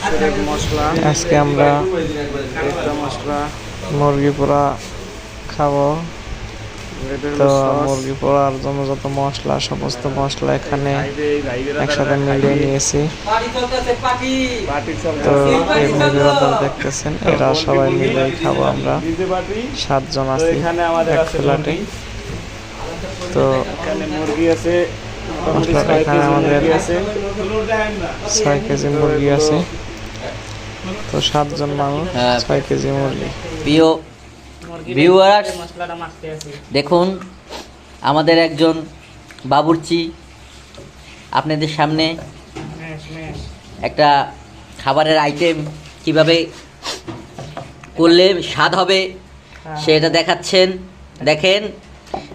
মশলা আজকে আমরা মশলা মুরগি পোড়া খাবো। তো মুরগি পোড়ার জন্য যত মশলা, সমস্ত মশলা এখানে একসাথে মিলিয়ে নিয়েছি। তো এই মুরগিটা দেখতেছেন, এরা সবাই মিলেই খাবো আমরা। 7 জন আছি এক ফ্ল্যাটে। তো মুরগি আছে, মশলাটা এখানে আমাদের 6 কেজি মুরগি আছে। তো 7 জন মানুষ, 6 কেজি মুরগি। প্রিয় ভিউয়ার্স, দেখুন আমাদের একজন বাবুর্চি আপনাদের সামনে একটা খাবারের আইটেম কিভাবে করলে স্বাদ হবে সেটা দেখাচ্ছেন। দেখেন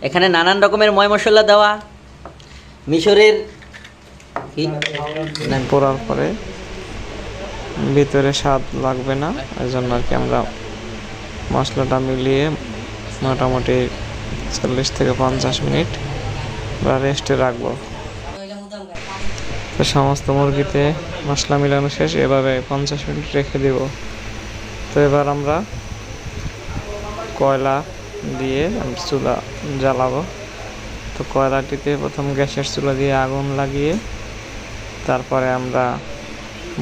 এখানে নানান রকমের ময় মশলা দেওয়া, মিশরের পোড়ার পরে ভিতরে স্বাদ লাগবে না, এই জন্য আর কি আমরা মশলাটা মিলিয়ে মোটামুটি 40 থেকে 50 মিনিট বা রেস্টে রাখবো। তো সমস্ত মুরগিতে মশলা মিলানো শেষ, এভাবে 50 মিনিট রেখে দিব। তো এবার আমরা কয়লা দিয়ে চুলা জ্বালাবো। তো কয়লাটিতে প্রথম গ্যাসের চুলা দিয়ে আগুন লাগিয়ে তারপরে আমরা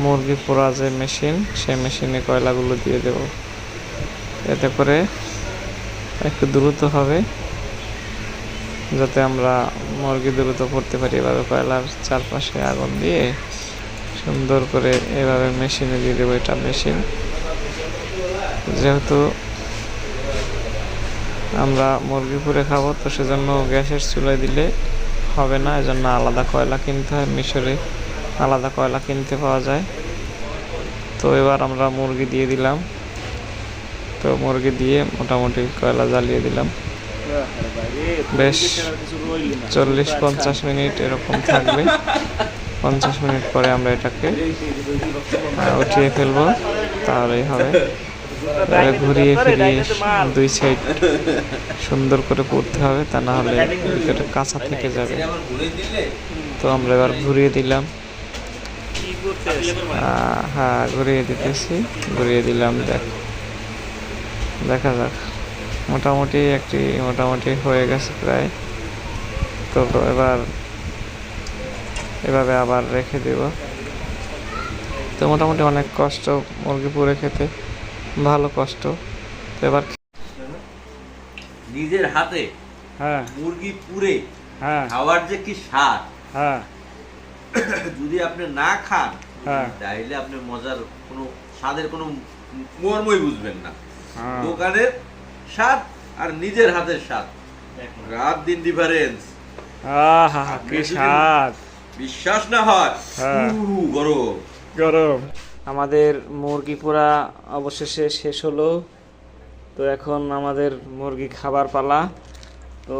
মুরগি পোড়া যে মেশিন, সেই মেশিনে কয়লাগুলো দিয়ে দেব। এতে করে একটু দ্রুত হবে, যাতে আমরা মুরগি দ্রুত করতে পারি। এভাবে কয়লার চারপাশে আগুন দিয়ে সুন্দর করে এভাবে মেশিনে দিয়ে দেবো। এটা মেশিন, যেহেতু আমরা মুরগি পুড়ে খাবো, তো সেজন্য গ্যাসের চুলায় দিলে হবে না, এজন্য আলাদা কয়লা কিনতে হয়। মিশরে আলাদা কয়লা কিনতে পাওয়া যায়। তো এবার আমরা মুরগি দিয়ে দিলাম। তো মুরগি দিয়ে মোটামুটি কয়লা জ্বালিয়ে দিলাম। বেশ 40-50 মিনিট এরকম থাকবে। 50 মিনিট পরে আমরা এটাকে উঠিয়ে ফেলবো, তাহলেই হবে। ঘুরিয়ে ফিরিয়ে 2 সাইড সুন্দর করে পুড়তে হবে, তা না হলে ভিতরে কাঁচা থেকে যাবে। তো আমরা এবার ঘুরিয়ে দিলাম। হ্যাঁ, ঘুরিয়ে দিতেছি, ঘুরিয়ে দিলাম। দেখা যাক, মোটামুটি হয়ে গেছে প্রায়। তো এবার এভাবে আবার রেখে দেব। তো মোটামুটি অনেক কষ্ট মুরগি পুড়ে খেতে, ভালো কষ্ট। তো এবার নিজের হাতে মুরগি পুড়ে খাওয়ার যে কি স্বাদ, যদি আপনি না খান তাহলে আপনি মজার কোনো স্বাদের কোনো মর্মই বুঝবেন না। দোকানের স্বাদ আর নিজের হাতের স্বাদ, রাত দিন ডিফারেন্স। কি স্বাদ! বিশ্বাস না হয়, গরম গরম। আমাদের মুরগি পোড়া অবশেষে শেষ হলো। তো এখন আমাদের মুরগি খাবার পালা। তো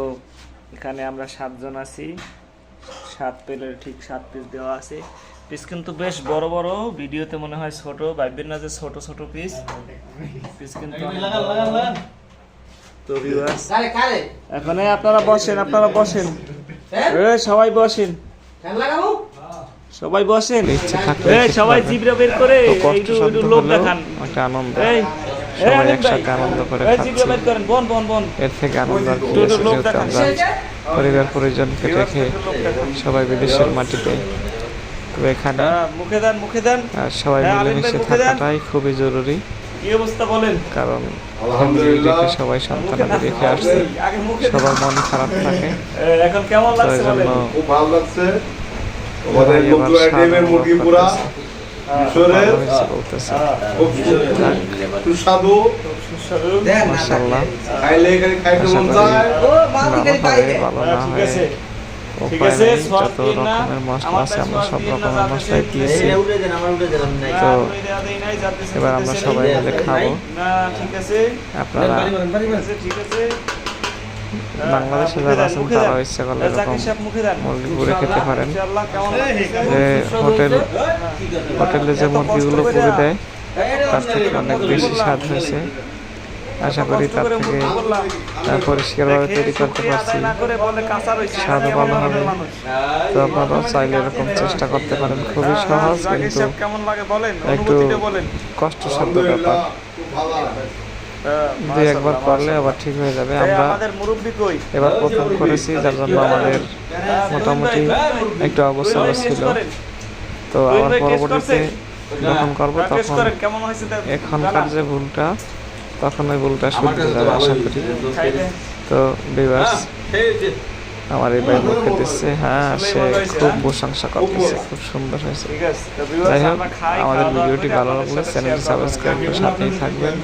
এখানে আমরা 7 জন আছি। 7 প্লেটের ঠিক 7 পিস দেওয়া আছে। পিস কিন্তু বেশ বড় বড়, ভিডিওতে মনে হয় ছোট, ভাববেন না যে ছোট ছোট পিস। পিস কিন্তু তো ভিউয়ার্স, এখন আপনারা বসেন, সবাই বসেন, সবাই বসেন, সবাই জিবরা বের করে একটু লোক দেখান, একটা আনন্দ, সবাই একসাথে আনন্দ করে খাচ্ছি। এর থেকে আনন্দ আর কি আছে, যেহেতু আমরা পরিবার পরিজনকে রেখে সবাই বিদেশের মাটিতে। তো এখানে সবাই মিলেমিশে থাকাটাই খুবই জরুরি। কি অবস্থা বলেন? কারণ ফ্যামিলি রেখে সবাই সন্তানদের রেখে আসছে, সবার মন খারাপ থাকে। এখন কেমন লাগছে বলেন? খুব ভালো লাগছে। আমাদের নতুন আইটেমের মুরগি পোড়া মিশরের খুব সুস্বাদু, মাশাআল্লাহ। খাইলে এখানে খাইতে মন চায়। ভালো না হয় উপায় নেই, যত রকমের মশলা আছে আমরা সব রকমের মশলাই দিয়েছি। তো এবার আমরা সবাই মিলে খাবো। আপনারা বাংলাদেশে যারা আছেন তারা ইচ্ছা করলে এরকম মুরগি পুড়ে খেতে পারেন। যে হোটেলে যে মুরগিগুলো পুড়ে দেয় তার থেকে অনেক বেশি স্বাদ হয়েছে। আশা করি তার থেকে পরিষ্কারভাবে তৈরি করতে পারছি, স্বাদও ভালো হবে। তো আপনারাও চাইলে এরকম চেষ্টা করতে পারেন। খুবই সহজ কিন্তু কেমন লাগে বলেন, একটু অনুভূতিটা বলেন। কষ্টসাধ্য ব্যাপার। দুই একবার করলে আবার ঠিক হয়ে যাবে। আমরা আমাদের মুরব্বি কই? এবার প্রথম করেছি, যার জন্য আমাদের মোটামুটি একটু অবস্থা ছিল। তো আবার পরবর্তীতে যখন করবো তখন কেমন হয়েছে এখনকার যে ভুলটা, তখন ওই ভুলটা শুধরে যাবে আশা করি। তো ভিউয়ার্স, আমার এই ভাই মুখে দিচ্ছে, হ্যাঁ সে খুব প্রশংসা করতেছে, খুব সুন্দর হয়েছে। যাই হোক, আমাদের ভিডিওটি ভালো লাগলে চ্যানেলটি সাবস্ক্রাইব করে সাথেই থাকবেন।